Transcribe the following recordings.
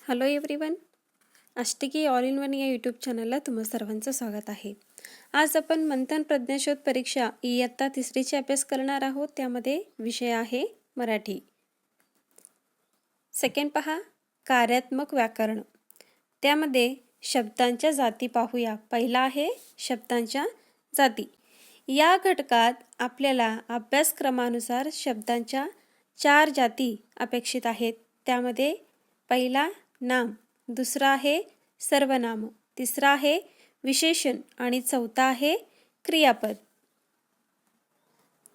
Hello everyone, Ashtaki all in one या YouTube चॅनलला तुम्हा सर्वांचं स्वागत आहे. आज आपण मंथन प्रज्ञाशोध परीक्षा इयत्ता 3ची अभ्यास करणार आहोत. त्यामध्ये विषय आहे मराठी. सेकंड पहा, कार्यात्मक व्याकरण. त्यामध्ये शब्दांच्या जाती पाहूया. पहिला आहे शब्दांच्या जाती. या घटकात आपल्याला अभ्यासक्रमानुसार शब्दांच्या 4 जाती अपेक्षित आहेत. त्यामध्ये पहिला नाम, दुसरा आहे सर्वनाम, तिसरा आहे विशेषण आणि चौथा आहे क्रियापद.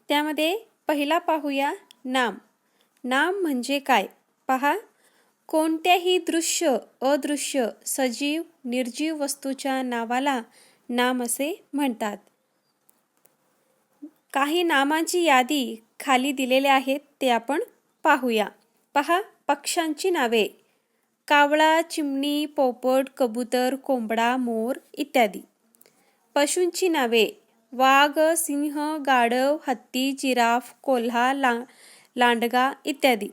त्यामध्ये पहिला पाहूया नाम. नाम म्हणजे काय? पहा, कोणत्याही दृश्य, अदृश्य, सजीव, निर्जीव वस्तूच्या नावाला नाम असे म्हणतात. काही नामांची यादी खाली दिलेले आहेत, ते आपण पाहूया. पहा, पक्ष्यांची नावे: कावळा, चिमणी, पोपट, कबूतर, कोंबडा, मोर इत्यादी. पशूंची नावे: वाघ, सिंह, गाढव, हत्ती, जिराफ, कोल्हा, लांडगा इत्यादी.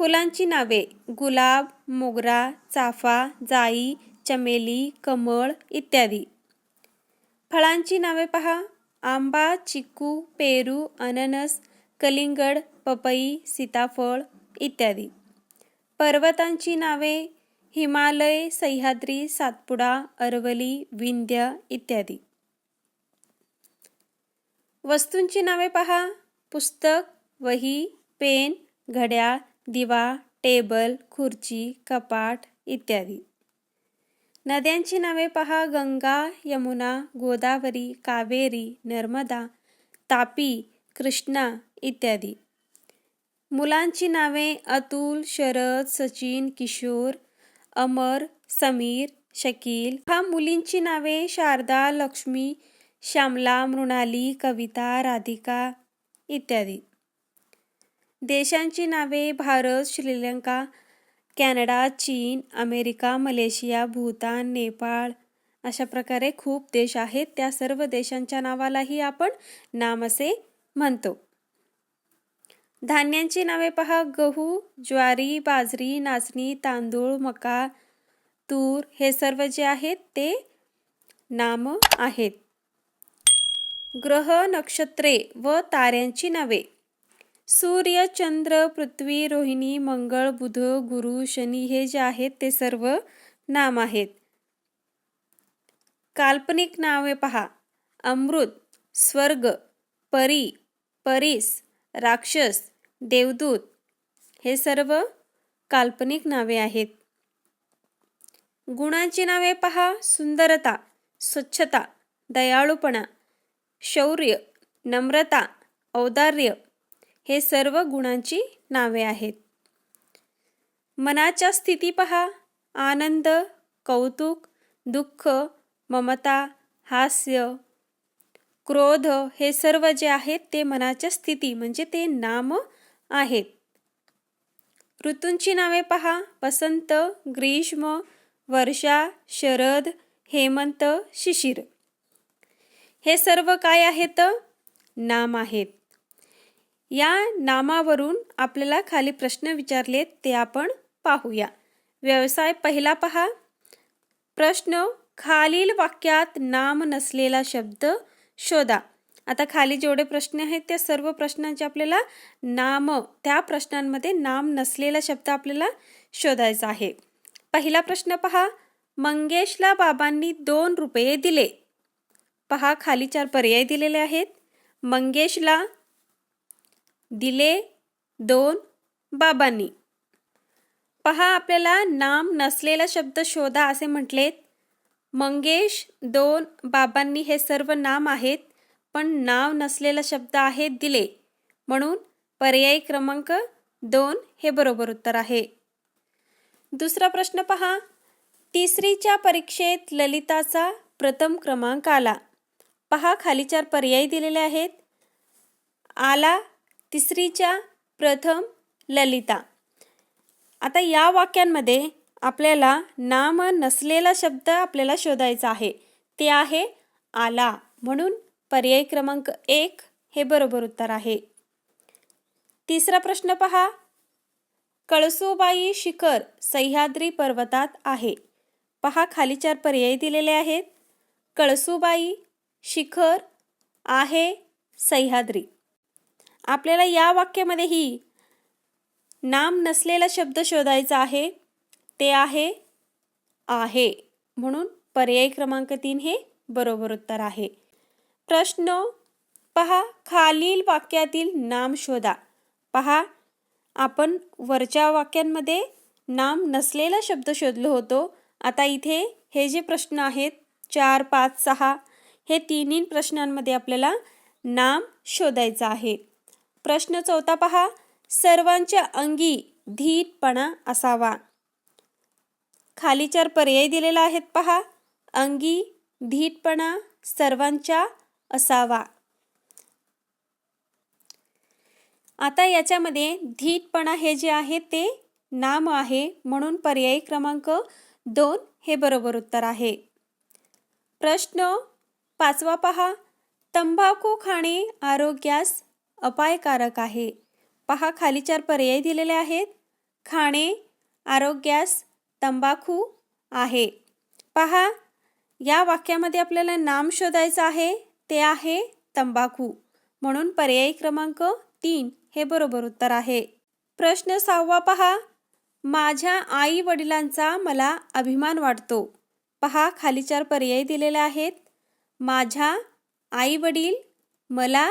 फुलांची नावे: गुलाब, मोगरा, चाफा, जाई, चमेली, कमळ इत्यादी. फळांची नावे पहा: आंबा, चिकू, पेरू, अननस, कलिंगड, पपई, सीताफळ इत्यादी. पर्वतांची नावे: हिमालय, सह्याद्री, सातपुडा, अरवली, विंध्य इत्यादी. वस्तूंची नावे पहा: पुस्तक, वही, पेन, घड्याळ, दिवा, टेबल, खुर्ची, कपाट इत्यादी. नद्यांची नावे पहा: गंगा, यमुना, गोदावरी, कावेरी, नर्मदा, तापी, कृष्णा इत्यादी. मुलांची नावे: अतुल, शरद, सचिन, किशोर, अमर, समीर, शकील. मुलींची नावे: शारदा, लक्ष्मी, श्यामला, मृणाली, कविता, राधिका इत्यादी. देशांची नावे: भारत, श्रीलंका, कॅनडा, चीन, अमेरिका, मलेशिया, भूतान, नेपाळ. अशा प्रकारे खूप देश आहेत. त्या सर्व देशांच्या नावालाही आपण नाम असे म्हणतो. धान्यांची नावे पहा: गहू, ज्वारी, बाजरी, नाचणी, तांदूळ, मका, तूर हे सर्व जे आहेत ते नाम आहेत. ग्रह, नक्षत्रे व ताऱ्यांची नावे: सूर्य, चंद्र, पृथ्वी, रोहिणी, मंगळ, बुध, गुरु, शनी हे जे आहेत ते सर्व नाम आहेत. काल्पनिक नावे पहा: अमृत, स्वर्ग, परी, परीस, राक्षस, देवदूत हे सर्व काल्पनिक नावे आहेत. गुणांची नावे पहा: सुंदरता, स्वच्छता, दयाळूपणा, शौर्य, नम्रता, औदार्य हे सर्व गुणांची नावे आहेत. मनाच्या स्थिती पहा: आनंद, कौतुक, दुःख, ममता, हास्य, क्रोध हे सर्व जे आहेत ते मनाच्या स्थिती म्हणजे ते नाम आहेत. ऋतूंची नावे पहा: वसंत, ग्रीष्म, वर्षा, शरद, हेमंत, शिशिर हे सर्व काय आहेत? नाम आहेत. या नामावरून आपल्याला खाली प्रश्न विचारलेत ते आपण पाहूया. व्यवसाय पहिला पहा. प्रश्न: खालील वाक्यात नाम नसलेला शब्द शोधा. आता खाली जेवढे प्रश्न आहेत त्या सर्व प्रश्नांचे आपल्याला नाम, त्या प्रश्नांमध्ये नाम नसलेला शब्द आपल्याला शोधायचा आहे. पहिला प्रश्न पहा: मंगेशला बाबांनी 2 रुपये दिले. पहा, खाली 4 पर्याय दिलेले आहेत. मंगेशला, दिले, 2, बाबांनी. पहा, आपल्याला नाम नसलेला शब्द शोधा असे म्हटलेत. मंगेश, 2, बाबांनी हे सर्व नाम आहेत, पण नाव नसलेला शब्द आहे दिले, म्हणून पर्याय क्रमांक 2 हे बरोबर उत्तर आहे. दुसरा प्रश्न पहा: 3रीच्या परीक्षेत ललिताचा प्रथम क्रमांक आला. पहा, खाली 4 पर्याय दिलेले आहेत. आला, 3रीच्या, प्रथम, ललिता. आता या वाक्यांमध्ये आपल्याला नाम नसलेला शब्द आपल्याला शोधायचा आहे. ते आहे आला, म्हणून पर्याय क्रमांक 1 हे बरोबर उत्तर आहे. तिसरा प्रश्न पहा: कळसूबाई शिखर सह्याद्री पर्वतात आहे. पहा खाली 4 पर्याय दिलेले आहेत. कळसूबाई शिखर आहे सह्याद्री. आपल्याला या वाक्यामध्येही नाम नसलेला शब्द शोधायचा आहे. ते आहे आहे, म्हणून पर्याय क्रमांक 3 हे बरोबर उत्तर आहे. प्रश्न पहा, खालील वाक्यातील नाम शोधा. पहा, आपण वरच्या वाक्यांमध्ये नाम नसलेला शब्द शोधलो होतो. आता इथे हे जे प्रश्न आहेत 4, 5, 6 हे तिन्ही प्रश्नांमध्ये आपल्याला नाम शोधायचं आहे. प्रश्न 4 पहा, सर्वांच्या अंगी धीटपणा असावा. खाली 4 पर्याय दिलेला आहेत. पहा, अंगी धीटपणा सर्वांच्या असावा. आता याच्यामध्ये धीटपणा हे जे आहे ते नाम आहे, म्हणून पर्याय क्रमांक 2 हे बरोबर उत्तर आहे. प्रश्न 5 पहा, तंबाखू खाणे आरोग्यास अपायकारक आहे. पहा खाली 4 पर्याय दिलेले आहेत. खाणे आरोग्यास तंबाखू आहे. पहा, या वाक्यामध्ये आपल्याला नाम शोधायचं आहे. ते आहे तंबाखू, म्हणून पर्याय क्रमांक 3 हे बरोबर उत्तर आहे. प्रश्न 6 पहा, माझ्या आई वडिलांचा मला अभिमान वाटतो. पहा खाली 4 पर्याय दिलेले आहेत. माझ्या आई वडील मला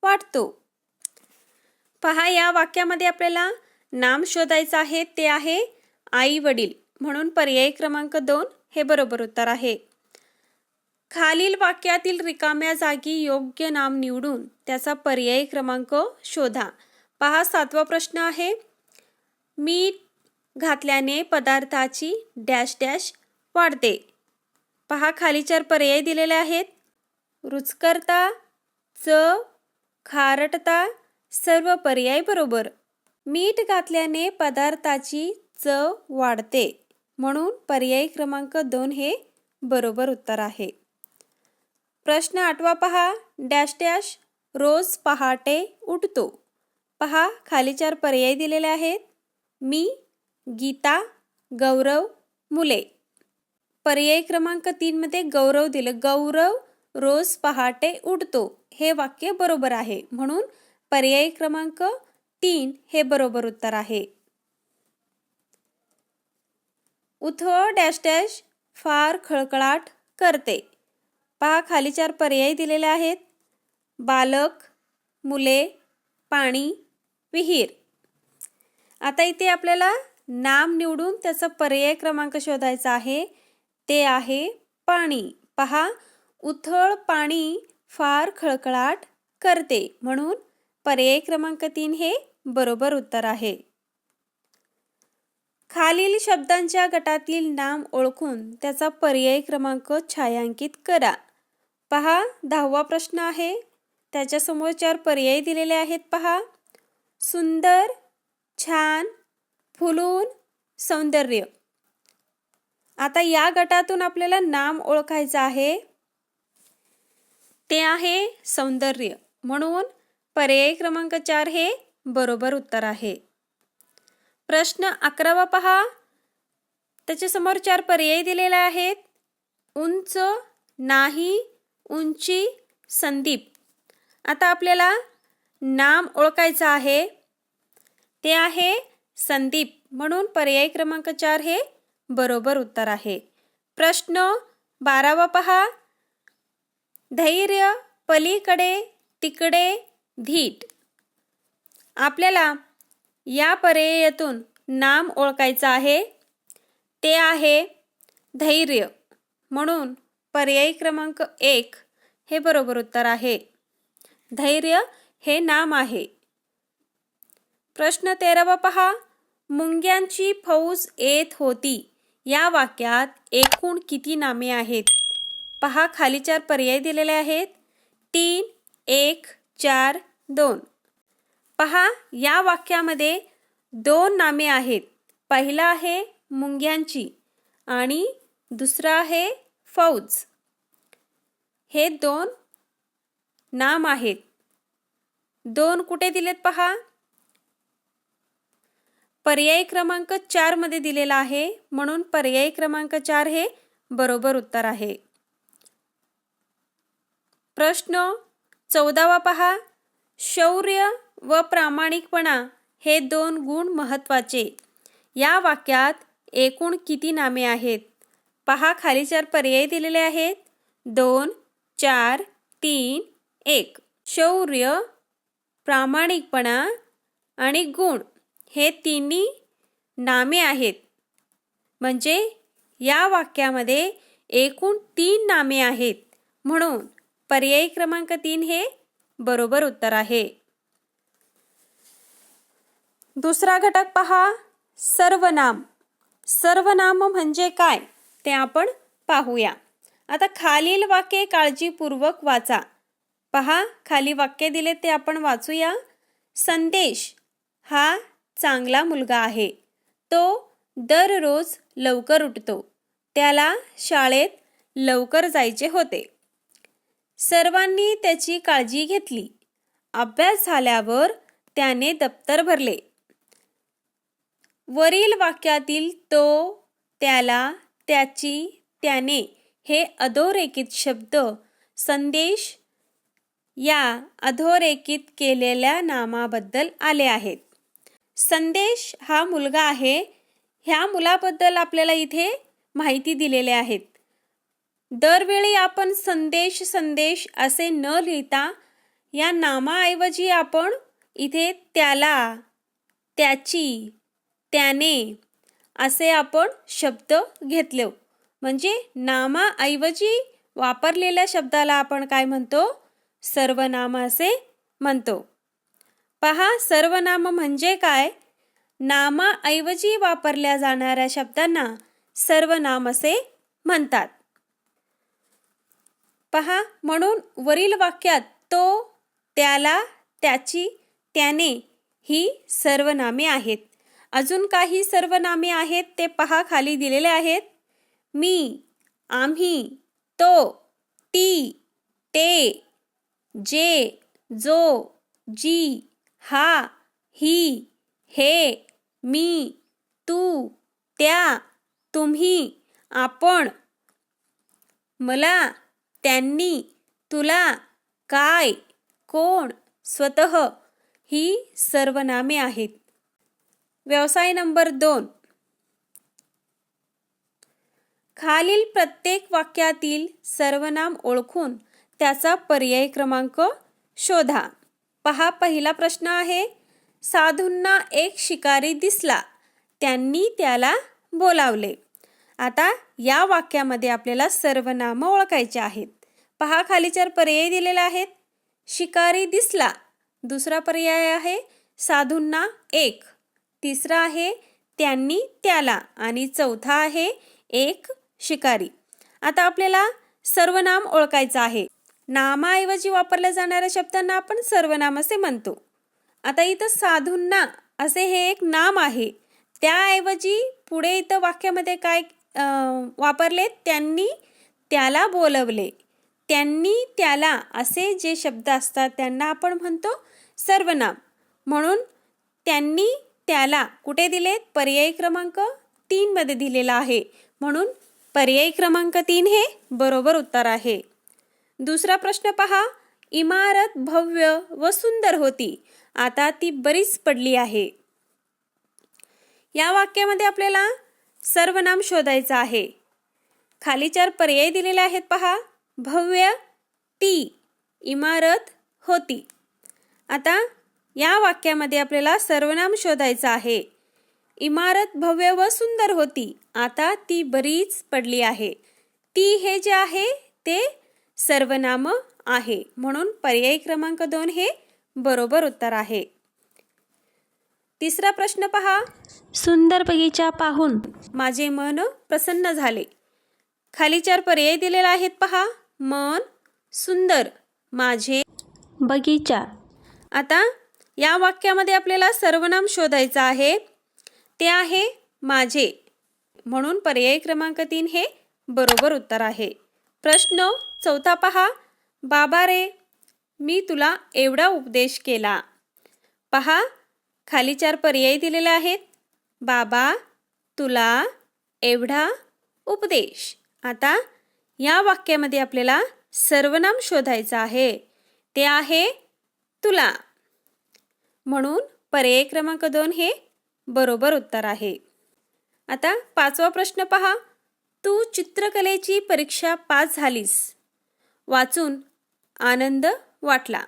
वाटतो. पहा, या वाक्यामध्ये आपल्याला नाम शोधायचं आहे. ते आहे आई वडील, म्हणून पर्याय क्रमांक 2 हे बरोबर उत्तर आहे. खालील वाक्यातील रिकाम्या जागी योग्य नाम निवडून त्याचा पर्याय क्रमांक शोधा. पहा 7वा प्रश्न आहे, मीठ घातल्याने पदार्थाची डॅश डॅश वाढते. पहा खाली 4 पर्याय दिलेले आहेत. रुचकरता, चव, खारटता, सर्व पर्याय बरोबर. मीठ घातल्याने पदार्थाची चव वाढते, म्हणून पर्याय क्रमांक 2 हे बरोबर उत्तर आहे. प्रश्न 8 पहा, डॅश डॅश रोज पहाटे उठतो. पहा खाली 4 पर्याय दिलेले आहेत. मी, गीता, गौरव, मुले. पर्याय क्रमांक 3 मध्ये गौरव दिलं. गौरव रोज पहाटे उठतो हे वाक्य बरोबर आहे, म्हणून पर्याय क्रमांक 3 हे बरोबर उत्तर आहे. उथळ डॅश डॅश फार खळखळाट करते. पहा खाली 4 पर्याय दिलेले आहेत. बालक, मुले, पाणी, विहीर. आता इथे आपल्याला नाम निवडून त्याचा पर्याय क्रमांक शोधायचा आहे. ते आहे पाणी. पहा, उथळ पाणी फार खळखळाट करते, म्हणून पर्याय क्रमांक 3 हे बरोबर उत्तर आहे. खालील शब्दांच्या गटातील नाम ओळखून त्याचा पर्याय क्रमांक छायांकित करा. पहा 10वा प्रश्न आहे. त्याच्यासमोर 4 पर्याय दिलेले आहेत. पहा, सुंदर, छान, फुलून, सौंदर्य. आता या गटातून आपल्याला नाम ओळखायचं आहे. ते आहे सौंदर्य, म्हणून पर्याय क्रमांक 4 हे बरोबर उत्तर आहे. प्रश्न 11 पहा, त्याच्यासमोर 4 पर्याय दिलेले आहेत. उंच, नाही, उंची, संदीप. आता आपल्याला नाम ओळखायचं आहे. ते आहे संदीप, म्हणून पर्याय क्रमांक 4 हे बरोबर उत्तर आहे. प्रश्न 12 पहा, धैर्य, पलीकडे, तिकडे, धीट. आपल्याला या पर्यायातून नाम ओळखायचं आहे. ते आहे धैर्य, म्हणून पर्याय क्रमांक 1 हे बरोबर उत्तर आहे. धैर्य हे नाम आहे. प्रश्न 13 पहा, मुंग्यांची फौज येत होती. या वाक्यात एकूण किती नामे आहेत? पहा खाली 4 पर्याय दिलेले आहेत. 3, 1, 4, 2. पहा या वाक्यामध्ये 2 नामे आहेत. पहिला आहे मुंग्यांची आणि दुसरा आहे फौज. हे 2 नाम आहेत. 2 कुठे दिलेत पहा. पर्याय क्रमांक 4 मध्ये दिलेला आहे, म्हणून पर्याय क्रमांक 4 हे बरोबर उत्तर आहे. प्रश्न 14वा पहा. शौर्य व प्रामाणिकपणा हे 2 गुण महत्त्वाचे. या वाक्यात एकूण किती नामे आहेत? पहा, खाली 4 पर्याय दिलेले आहेत. 2, 4, 3, 1. शौर्य, प्रामाणिकपणा आणि गुण हे तिन्ही नामे आहेत. म्हणजे या वाक्यामध्ये एकूण 3 नामे आहेत, म्हणून पर्याय क्रमांक 3 हे बरोबर उत्तर आहे. दुसरा घटक पहा, सर्वनाम. सर्वनाम म्हणजे काय ते आपण पाहूया. आता खालील वाक्ये काळजीपूर्वक वाचा. पहा, खाली वाक्य दिले ते आपण वाचूया. संदेश हा चांगला मुलगा आहे. तो दररोज लवकर उठतो. त्याला शाळेत लवकर जायचे होते. सर्वांनी त्याची काळजी घेतली. अभ्यास झाल्यावर त्याने दप्तर भरले. वरील वाक्यातील तो, त्याला, त्याची, त्याने हे अधोरेखित शब्द संदेश या अधोरेखित केलेल्या नामाबद्दल आले आहेत. संदेश हा मुलगा आहे. ह्या मुलाबद्दल आपल्याला इथे माहिती दिलेली आहेत. दरवेळी आपण संदेश संदेश असे न लिहिता या नामाऐवजी आपण इथे त्याला, त्याची, त्याने असे आपण शब्द घेतले. म्हणजे नामाऐवजी वापरलेल्या शब्दाला आपण काय म्हणतो? सर्वनाम असे म्हणतो. पहा, सर्वनाम म्हणजे काय? नामाऐवजी वापरल्या जाणाऱ्या शब्दांना सर्वनाम असे म्हणतात. पहा, म्हणून वरील वाक्यात तो, त्याला, त्याची, त्याने ही सर्वनामे आहेत. अजून काही सर्वनामे आहेत ते पहा, खाली दिलेले आहेत. मी, आम्ही, तो, ती, ते, जे, जो, जी, हा, ही, हे, मी, तू, त्या, तुम्ही, आपण, मला, त्यांनी, तुला, काय, कोण, स्वतः ही सर्वनामे आहेत. व्यवसाय नंबर 2. खालील प्रत्येक वाक्यातील सर्वनाम ओळखून त्याचा पर्याय क्रमांक शोधा. पहा, पहिला प्रश्न आहे. साधूंना एक शिकारी दिसला. त्यांनी त्याला बोलावले. आता या वाक्यामध्ये आपल्याला सर्वनाम ओळखायचे आहेत. पहा, खाली 4 पर्याय दिलेले आहेत. शिकारी दिसला. दुसरा पर्याय आहे साधूंना एक. तिसरा आहे त्यांनी त्याला आणि चौथा आहे एक शिकारी. आता आपल्याला सर्वनाम ओळखायचं आहे. नामाऐवजी वापरल्या जाणाऱ्या शब्दांना आपण सर्वनाम असे म्हणतो. आता इथं साधूंना असे हे एक नाम आहे. त्याऐवजी पुढे इथं वाक्यामध्ये काय वापरले? त्यांनी त्याला बोलवले. त्यांनी त्याला असे जे शब्द असतात त्यांना आपण म्हणतो सर्वनाम. म्हणून त्यांनी त्याला कुठे दिलेत? पर्याय क्रमांक 3 मध्ये दिलेला आहे. म्हणून पर्याय क्रमांक 3 हे बरोबर उत्तर आहे. दुसरा प्रश्न पहा. इमारत भव्य व सुंदर होती. आता ती बरीच पडली आहे. या वाक्यामध्ये आपल्याला सर्वनाम शोधायचं आहे. खाली 4 पर्याय दिलेले आहेत पहा. भव्य, ती, इमारत, होती. आता या वाक्यामध्ये आपल्याला सर्वनाम शोधायचं आहे. इमारत भव्य व सुंदर होती. आता ती बरीच पडली आहे. ती हे जे आहे ते सर्वनाम आहे. म्हणून पर्याय क्रमांक 2 हे बरोबर उत्तर आहे. तिसरा प्रश्न पहा. सुंदर बगीचा पाहून माझे मन प्रसन्न झाले. खाली 4 पर्याय दिलेले आहेत पहा. मन, सुंदर, माझे, बगीचा. आता या वाक्यामध्ये आपल्याला सर्वनाम शोधायचं आहे. ते आहे माझे. म्हणून पर्याय क्रमांक 3 हे बरोबर उत्तर आहे. प्रश्न चौथा पहा. बाबा रे, मी तुला एवढा उपदेश केला. पहा, खाली 4 पर्याय दिलेले आहेत. बाबा तुला एवढा उपदेश. आता या वाक्यामध्ये आपल्याला सर्वनाम शोधायचं आहे. ते आहे तुला. म्हणून पर्याय क्रमांक 2 हे बरोबर उत्तर आहे. आता 5वा प्रश्न पहा. तू चित्रकलेची परीक्षा पास झालीस. वाचून आनंद वाटला.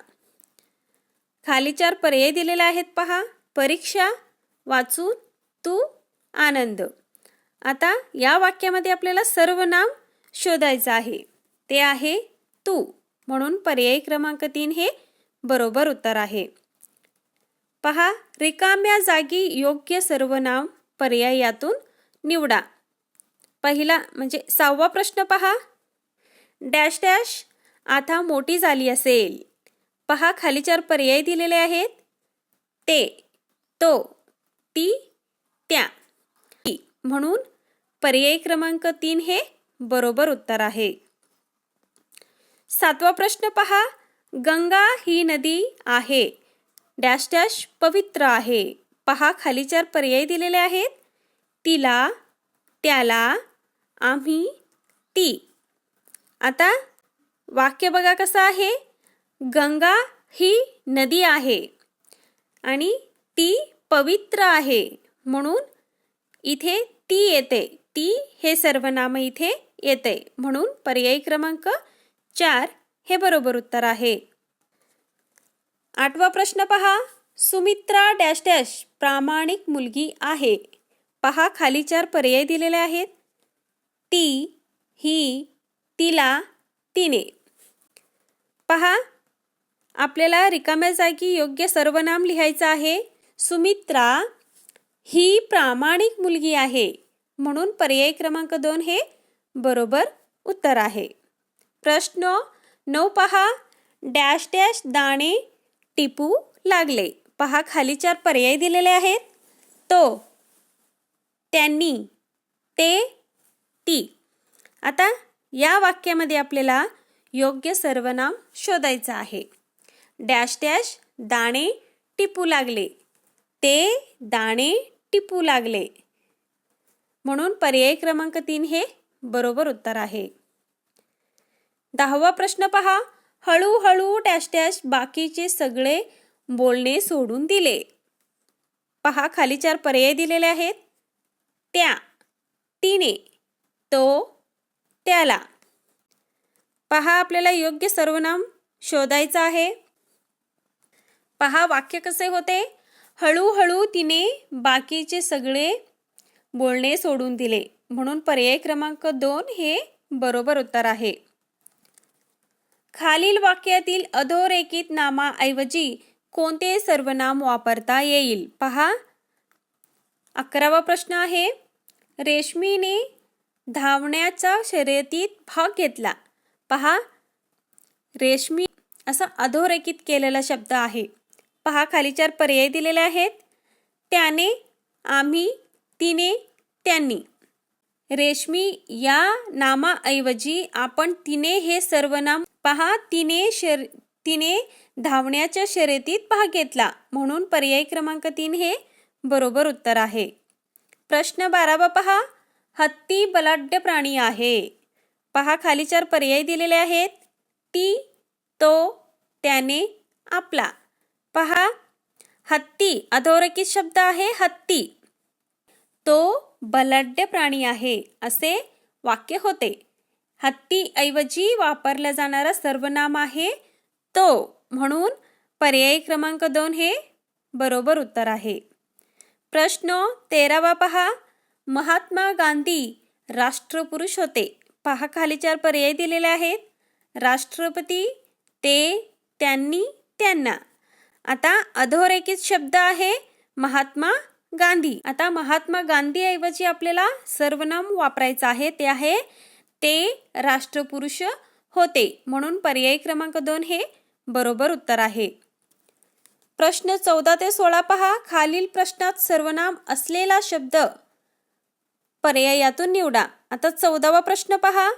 खाली 4 पर्याय दिलेले आहेत पहा. परीक्षा, वाचून, तू, आनंद. आता या वाक्यामध्ये आपल्याला सर्वनाम शोधायचं आहे. ते आहे तू. म्हणून पर्याय क्रमांक 3 हे बरोबर उत्तर आहे. पहा, रिकाम्या जागी योग्य सर्वनाम पर्याय यातून निवडा. पहिला म्हणजे 6वा प्रश्न पहा. डॅश डॅश आता मोठी झाली असेल. पहा, खाली 4 पर्याय दिलेले आहेत. ते, तो, ती, त्या. म्हणून पर्याय क्रमांक 3 हे बरोबर उत्तर आहे. 7वा प्रश्न पहा. गंगा ही नदी आहे डॅश डॅश पवित्र आहे. पहा, खाली 4 पर्याय दिलेले आहेत. तिला, त्याला, आम्ही, ती. आता वाक्य बघा कसं आहे. गंगा ही नदी आहे आणि ती पवित्र आहे. म्हणून इथे ती येते. ती हे सर्वनाम इथे येते. म्हणून पर्याय क्रमांक 4 हे बरोबर उत्तर आहे. 8वा प्रश्न पहा. सुमित्रा डॅश डॅश प्रामाणिक मुलगी आहे. पहा, खाली 4 पर्याय दिलेले आहेत. ती, ही, तिला, तिने. पहा, आपल्याला रिकाम्या जागी योग्य सर्वनाम लिहायचं आहे. सुमित्रा ही प्रामाणिक मुलगी आहे. म्हणून पर्याय क्रमांक 2 हे बरोबर उत्तर आहे. प्रश्न 9 पहा. डॅश डॅश दाणे टिपू लागले. पहा, खाली 4 पर्याय दिलेले आहेत. तो, त्यांनी, ते, ती. आता या वाक्यामध्ये आपल्याला योग्य सर्वनाम शोधायचं आहे. डॅश डॅश दाणे टिपू लागले. ते दाणे टिपू लागले. म्हणून पर्याय क्रमांक 3 हे बरोबर उत्तर आहे. 10वा प्रश्न पहा. हळूहळू डॅश डॅश बाकीचे सगळे बोलणे सोडून दिले. पहा, खाली 4 पर्याय दिलेले आहेत. त्या, तिने, तो, त्याला. पहा, आपल्याला योग्य सर्वनाम शोधायचं आहे. पहा, वाक्य कसे होते. हळूहळू तिने बाकीचे सगळे बोलणे सोडून दिले. म्हणून पर्याय क्रमांक 2 हे बरोबर उत्तर आहे. खालील वाक्यातील अधोरेखित नामाऐवजी कोणते सर्वनाम वापरता येईल. पहा, 11वा प्रश्न आहे. रेशमीने धावण्याच्या शर्यतीत भाग घेतला. पहा, रेशमी असा अधोरेखित केलेला शब्द आहे. पहा, खाली 4 पर्याय दिलेले आहेत. त्याने, आम्ही, तिने, त्यांनी. रेशमी या नामाऐवजी आपण तिने हे सर्वनाम. पहा, तिने धावण्याच्या शर्यतीत भाग घेतला. म्हणून पर्याय क्रमांक 3 हे बरोबर उत्तर आहे. प्रश्न 12वा पहा. हत्ती बलाढ्य प्राणी आहे. पहा, खाली 4 पर्याय दिलेले आहेत. ती, तो, त्याने, आपला. पहा, हत्ती अधोरेखित शब्द आहे. हत्ती, तो बलाढ्य प्राणी आहे असे वाक्य होते. हत्ती ऐवजी वापरला जाणारा सर्वनाम आहे तो. म्हणून पर्याय क्रमांक 2 हे बरोबर उत्तर आहे. प्रश्न 13वा पहा. महात्मा गांधी राष्ट्रपुरुष होते. पहा, खाली 4 पर्याय दिलेले आहेत. राष्ट्रपती, ते, त्यांनी, त्यांना. आता अधोरेखित शब्द आहे महात्मा गांधी. आता महात्मा गांधी ऐवजी आपल्याला सर्वनाम वापरायचं आहे. ते आहे ते राष्ट्रपुरुष होते. म्हणून पर्याय क्रमांक 2 हे बरोबर उत्तर आहे. प्रश्न 14 ते 16 पहा. खालील प्रश्नात सर्वनाम असलेला शब्द पर्यायातून निवडा. आता 14वा प्रश्न पहा.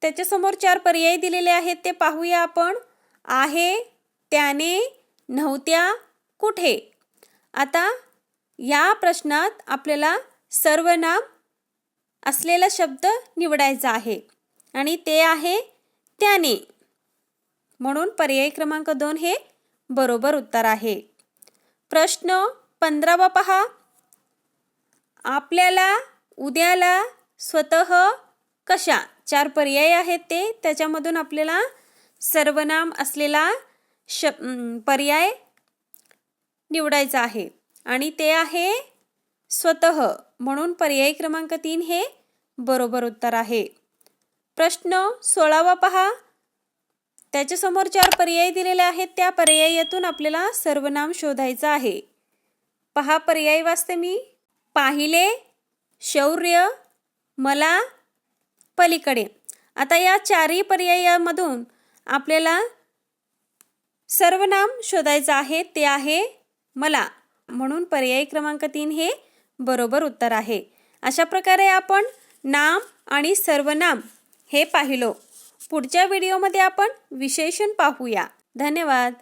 त्याच्यासमोर 4 पर्याय दिलेले आहेत. ते पाहूया आपण. आहे, त्याने, नव्हत्या, कुठे. आता या प्रश्नात आपल्याला सर्वनाम असलेला शब्द निवडायचा आहे आणि ते आहे त्याने. म्हणून पर्याय क्रमांक 2 हे बरोबर उत्तर आहे. प्रश्न 15वा पहा. आपल्याला, उद्याला, स्वतः, कशा 4 पर्याय आहेत ते. त्याच्यामधून आपल्याला सर्वनाम असलेला पर्याय निवडायचा आहे आणि ते आहे स्वतः. म्हणून पर्याय क्रमांक 3 हे बरोबर उत्तर आहे. प्रश्न 16वा पहा. त्याच्यासमोर 4 पर्याय दिलेले आहेत. त्या पर्यायातून आपल्याला सर्वनाम शोधायचं आहे. पहा पर्याय वाचते मी. पाहिले, शौर्य, मला, पलीकडे. आता या 4ही पर्यायामधून आपल्याला सर्वनाम शोधायचं आहे. ते आहे मला. म्हणून पर्याय क्रमांक 3 हे बरोबर उत्तर आहे. अशा प्रकारे आपण नाम आणि सर्वनाम हे पाहिलो. पुढच्या व्हिडिओमध्ये आपण विशेषण पाहूया. धन्यवाद.